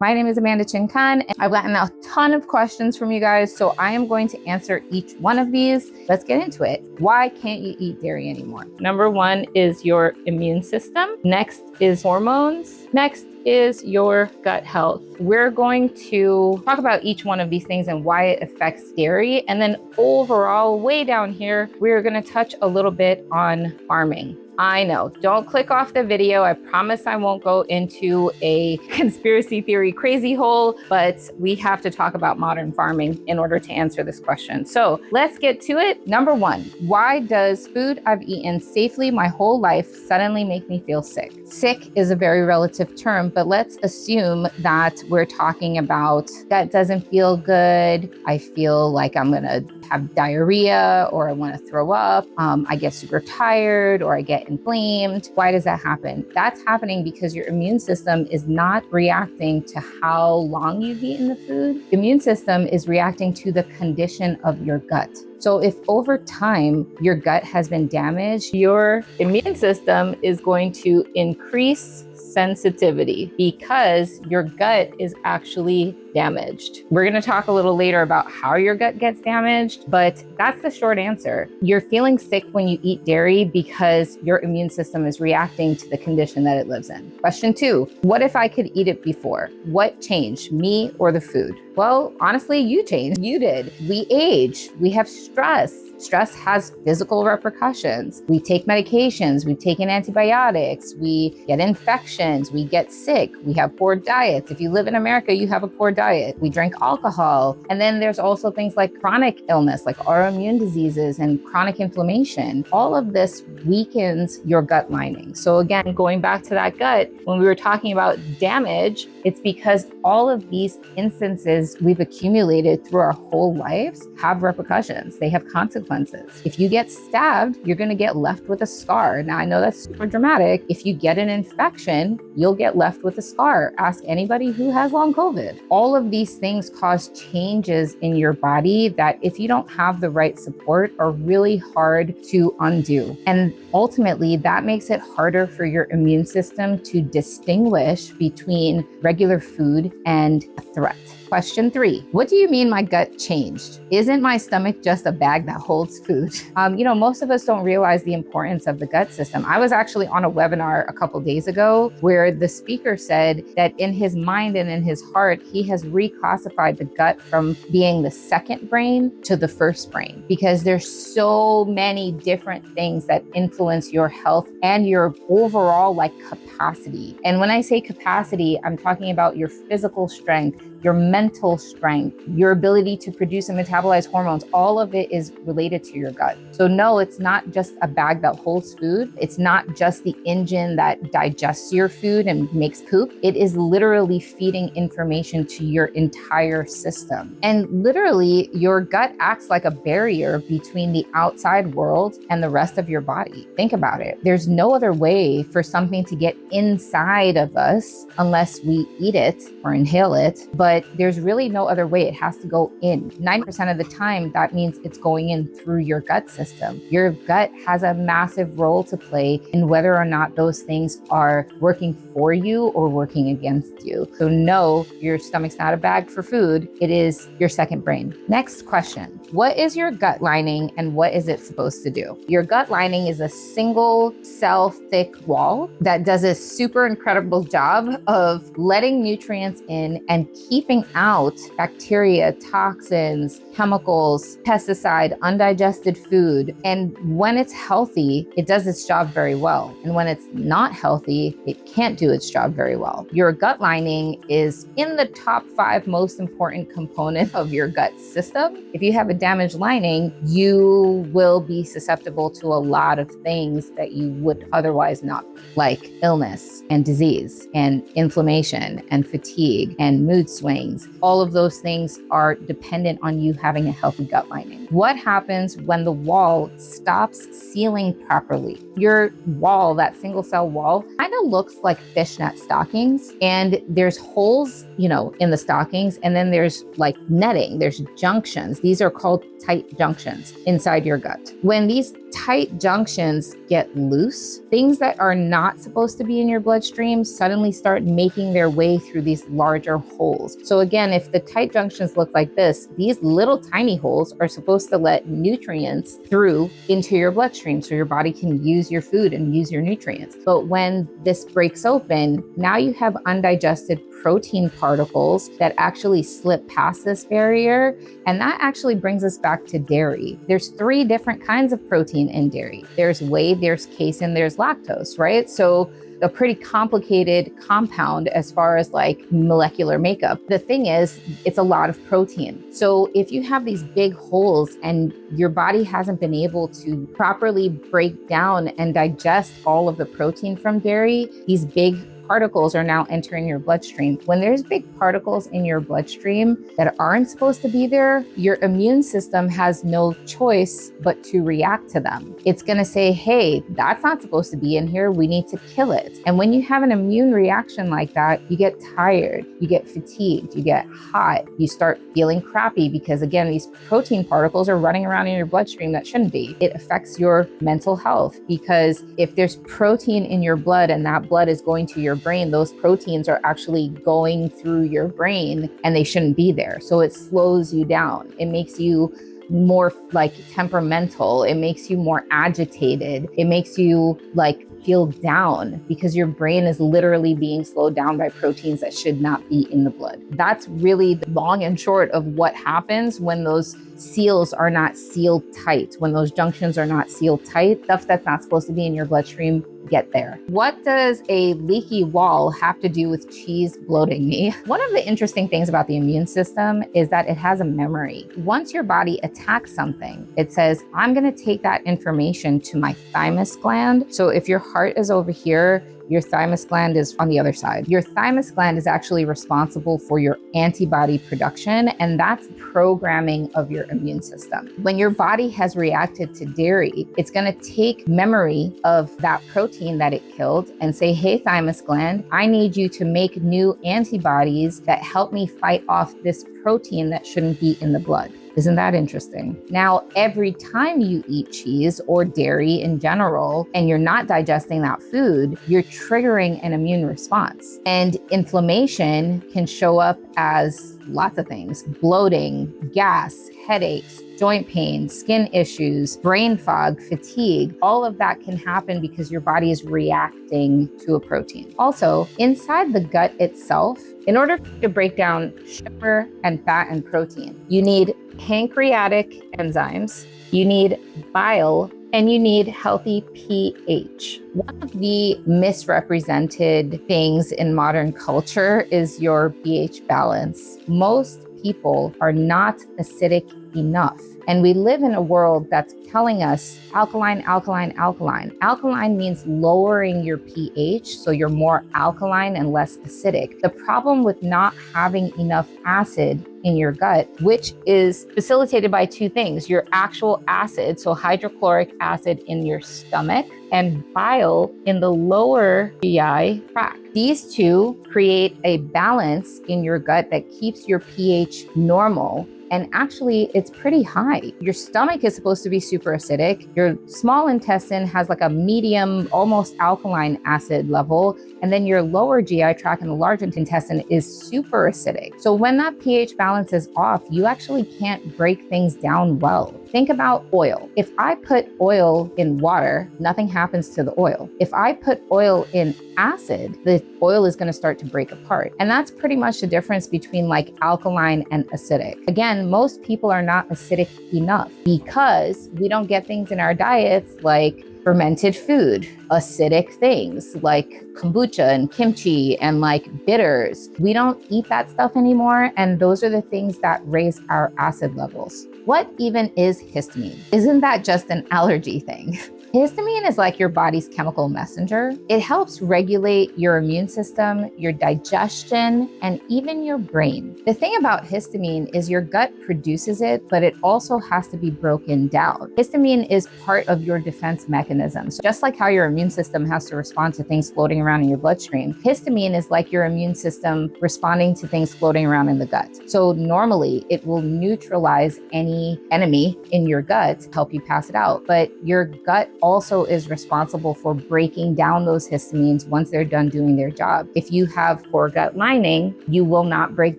My name is Amanda Chin-Kan, and I've gotten a ton of questions from you guys, so I am going to answer each one of these. Let's get into it. Why can't you eat dairy anymore? Number one is your immune system. Next is hormones. Next is your gut health. We're going to talk about each one of these things and why it affects dairy. And then overall, way down here, we're going to touch a little bit on farming. I know, don't click off the video. I promise I won't go into a conspiracy theory crazy hole, but we have to talk about modern farming in order to answer this question. So let's get to it. Number one, why does food I've eaten safely my whole life suddenly make me feel sick? Sick is a very relative term, but let's assume that we're talking about that doesn't feel good. I feel like I'm gonna have diarrhea, or I want to throw up. I get super tired, or I get inflamed. Why does that happen? That's happening because your immune system is not reacting to how long you've eaten the food. The immune system is reacting to the condition of your gut. So if over time your gut has been damaged, your immune system is going to increase sensitivity because your gut is actually damaged. We're going to talk a little later about how your gut gets damaged, but that's the short answer. You're feeling sick when you eat dairy because your immune system is reacting to the condition that it lives in. Question two, what if I could eat it before? What changed, me or the food? Well, honestly, you changed. You did. We age. We have stress. Stress has physical repercussions. We take medications. We've taken antibiotics. We get infections. We get sick. We have poor diets. If you live in America, you have a poor diet. We drink alcohol. And then there's also things like chronic illness, like autoimmune diseases and chronic inflammation. All of this weakens your gut lining. So again, going back to that gut, when we were talking about damage, it's because all of these instances we've accumulated through our whole lives have repercussions. They have consequences. If you get stabbed, you're going to get left with a scar. Now, I know that's super dramatic. If you get an infection, you'll get left with a scar. Ask anybody who has long COVID. All of these things cause changes in your body that, if you don't have the right support, are really hard to undo. And ultimately, that makes it harder for your immune system to distinguish between regular food and a threat. Question three, what do you mean my gut changed? Isn't my stomach just a bag that holds food? Most of us don't realize the importance of the gut system. I was actually on a webinar a couple days ago where the speaker said that in his mind and in his heart, he has reclassified the gut from being the second brain to the first brain, because there's so many different things that influence your health and your overall capacity. And when I say capacity, I'm talking about your physical strength, your mental strength, your ability to produce and metabolize hormones. All of it is related to your gut. So no, it's not just a bag that holds food. It's not just the engine that digests your food and makes poop. It is literally feeding information to your entire system. And literally, your gut acts like a barrier between the outside world and the rest of your body. Think about it. There's no other way for something to get inside of us unless we eat it or inhale it. But there's really no other way. It has to go in. 90% of the time, that means it's going in through your gut system. Your gut has a massive role to play in whether or not those things are working for you or working against you. So no, your stomach's not a bag for food. It is your second brain. Next question. What is your gut lining and what is it supposed to do? Your gut lining is a single cell thick wall that does a super incredible job of letting nutrients in and keeping out bacteria, toxins, chemicals, pesticide, undigested food. And when it's healthy, it does its job very well. And when it's not healthy, it can't do its job very well. Your gut lining is in the top 5 most important component of your gut system. If you have a damaged lining, you will be susceptible to a lot of things that you would otherwise not, like illness and disease and inflammation and fatigue and mood swings. All of those things are dependent on you having a healthy gut lining. What happens when the wall stops sealing properly? Your wall, that single cell wall, kind of looks like fishnet stockings, and there's holes, in the stockings, and then there's netting, there's junctions. These are called tight junctions inside your gut. When these tight junctions get loose, things that are not supposed to be in your bloodstream suddenly start making their way through these larger holes. So again, if the tight junctions look like this, these little tiny holes are supposed to let nutrients through into your bloodstream so your body can use your food and use your nutrients. But when this breaks open, now you have undigested protein particles that actually slip past this barrier. And that actually brings us back to dairy. There's 3 different kinds of protein in dairy. There's whey, there's casein, there's lactose, right? So a pretty complicated compound as far as like molecular makeup. The thing is, it's a lot of protein. So if you have these big holes and your body hasn't been able to properly break down and digest all of the protein from dairy, these big particles are now entering your bloodstream. When there's big particles in your bloodstream that aren't supposed to be there, your immune system has no choice but to react to them. It's going to say, hey, that's not supposed to be in here. We need to kill it. And when you have an immune reaction like that, you get tired, you get fatigued, you get hot, you start feeling crappy because again, these protein particles are running around in your bloodstream that shouldn't be. It affects your mental health because if there's protein in your blood and that blood is going to your brain, those proteins are actually going through your brain and they shouldn't be there. So it slows you down. It makes you more like temperamental. It makes you more agitated. It makes you like feel down because your brain is literally being slowed down by proteins that should not be in the blood. That's really the long and short of what happens when those seals are not sealed tight, when those junctions are not sealed tight. Stuff that's not supposed to be in your bloodstream get there. What does a leaky wall have to do with cheese bloating me? One of the interesting things about the immune system is that it has a memory. Once your body attacks something, it says, I'm going to take that information to my thymus gland. So if your heart is over here, your thymus gland is on the other side. Your thymus gland is actually responsible for your antibody production, and that's programming of your immune system. When your body has reacted to dairy, it's going to take memory of that protein that it killed and say, hey, thymus gland, I need you to make new antibodies that help me fight off this protein that shouldn't be in the blood. Isn't that interesting? Now, every time you eat cheese or dairy in general, and you're not digesting that food, you're triggering an immune response. And inflammation can show up as lots of things: bloating, gas, headaches, joint pain, skin issues, brain fog, fatigue. All of that can happen because your body is reacting to a protein. Also, inside the gut itself, in order to break down sugar and fat and protein, you need pancreatic enzymes, you need bile, and you need healthy pH. One of the misrepresented things in modern culture is your pH balance. Most people are not acidic enough. And we live in a world that's telling us alkaline, alkaline, alkaline. Alkaline means lowering your pH, so you're more alkaline and less acidic. The problem with not having enough acid in your gut, which is facilitated by 2 things: your actual acid, so hydrochloric acid in your stomach, and bile in the lower GI tract. These 2 create a balance in your gut that keeps your pH normal. And actually, it's pretty high. Your stomach is supposed to be super acidic. Your small intestine has like a medium, almost alkaline acid level. And then your lower GI tract and the large intestine is super acidic. So when that pH balance is off, you actually can't break things down well. Think about oil. If I put oil in water, nothing happens to the oil. If I put oil in acid, the oil is going to start to break apart. And that's pretty much the difference between like alkaline and acidic. Again, most people are not acidic enough because we don't get things in our diets like fermented food, acidic things like kombucha and kimchi and like bitters. We don't eat that stuff anymore. And those are the things that raise our acid levels. What even is histamine? Isn't that just an allergy thing? Histamine is like your body's chemical messenger. It helps regulate your immune system, your digestion, and even your brain. The thing about histamine is your gut produces it, but it also has to be broken down. Histamine is part of your defense mechanism. So just like how your immune system has to respond to things floating around in your bloodstream, histamine is like your immune system responding to things floating around in the gut. So normally it will neutralize any enemy in your gut to help you pass it out. But your gut also is responsible for breaking down those histamines once they're done doing their job. If you have poor gut lining, you will not break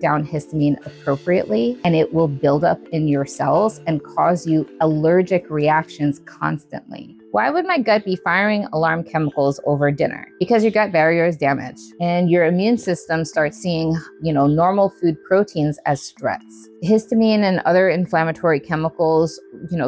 down histamine appropriately, and it will build up in your cells and cause you allergic reactions constantly. Why would my gut be firing alarm chemicals over dinner? Because your gut barrier is damaged and your immune system starts seeing, normal food proteins as threats. Histamine and other inflammatory chemicals,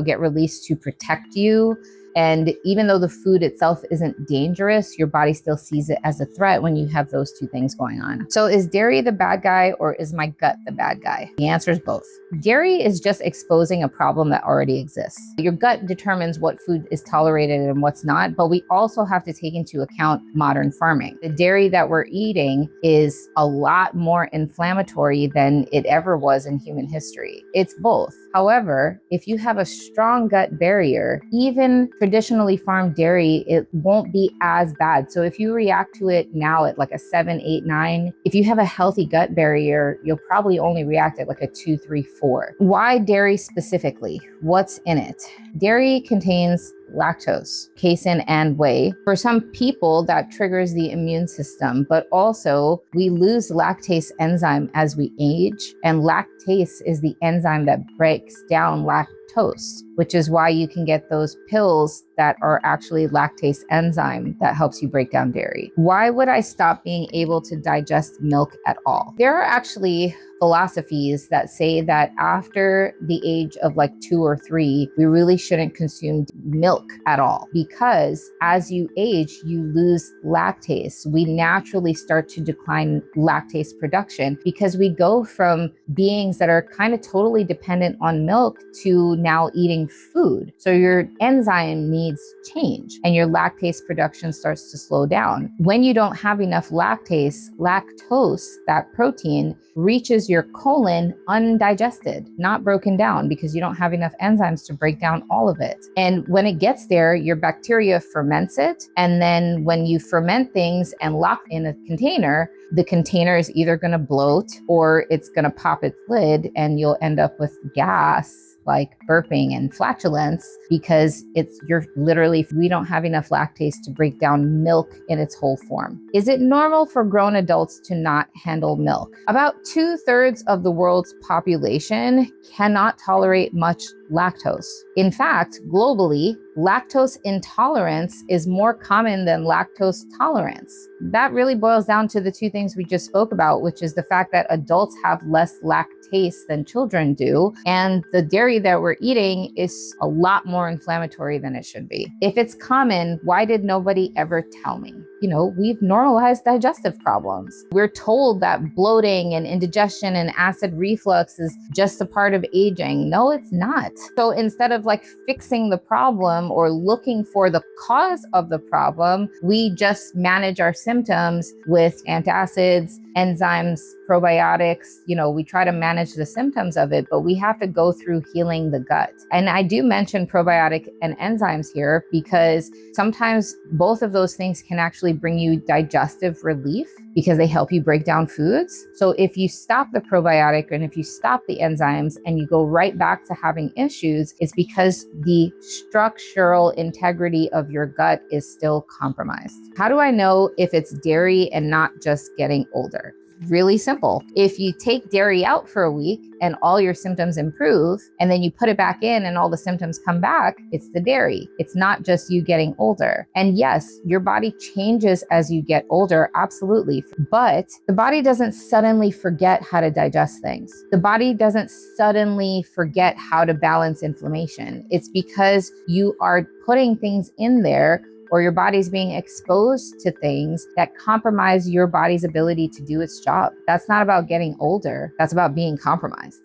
get released to protect you. And even though the food itself isn't dangerous, your body still sees it as a threat when you have those two things going on. So is dairy the bad guy or is my gut the bad guy? The answer is both. Dairy is just exposing a problem that already exists. Your gut determines what food is tolerated and what's not, but we also have to take into account modern farming. The dairy that we're eating is a lot more inflammatory than it ever was in human history. It's both. However, if you have a strong gut barrier, even traditionally farmed dairy, it won't be as bad. So if you react to it now at like a 7, 8, 9, if you have a healthy gut barrier, you'll probably only react at like a 2, 3, 4. Why dairy specifically? What's in it? Dairy contains lactose, casein, and whey. For some people, that triggers the immune system, but also we lose lactase enzyme as we age, and lactase is the enzyme that breaks down lactose, which is why you can get those pills that are actually lactase enzyme that helps you break down dairy. Why would I stop being able to digest milk at all? There are actually philosophies that say that after the age of like 2 or 3, we really shouldn't consume milk at all, because as you age, you lose lactase. We naturally start to decline lactase production because we go from beings that are kind of totally dependent on milk to now eating food. So your enzyme needs change and your lactase production starts to slow down. When you don't have enough lactase, lactose, that protein, reaches your colon undigested, not broken down, because you don't have enough enzymes to break down all of it. And when it gets there, your bacteria ferments it. And then when you ferment things and lock in a container, the container is either going to bloat or it's going to pop its lid and you'll end up with gas like burping and flatulence, because we don't have enough lactase to break down milk in its whole form. Is it normal for grown adults to not handle milk? About 2/3 of the world's population cannot tolerate much lactose. In fact, globally, lactose intolerance is more common than lactose tolerance. That really boils down to the two things we just spoke about, which is the fact that adults have less lactase than children do, and the dairy that we're eating is a lot more inflammatory than it should be. If it's common, why did nobody ever tell me? We've normalized digestive problems. We're told that bloating and indigestion and acid reflux is just a part of aging. No, it's not. So instead of fixing the problem or looking for the cause of the problem, we just manage our symptoms with antacids, enzymes, probiotics. We try to manage the symptoms of it, but we have to go through healing the gut. And I do mention probiotic and enzymes here because sometimes both of those things can actually bring you digestive relief because they help you break down foods. So if you stop the probiotic and if you stop the enzymes and you go right back to having issues, it's because the structural integrity of your gut is still compromised. How do I know if it's dairy and not just getting older? Really simple. If you take dairy out for a week and all your symptoms improve, and then you put it back in and all the symptoms come back, it's the dairy. It's not just you getting older. And yes, your body changes as you get older, absolutely. But the body doesn't suddenly forget how to digest things. The body doesn't suddenly forget how to balance inflammation. It's because you are putting things in there, or your body's being exposed to things that compromise your body's ability to do its job. That's not about getting older. That's about being compromised.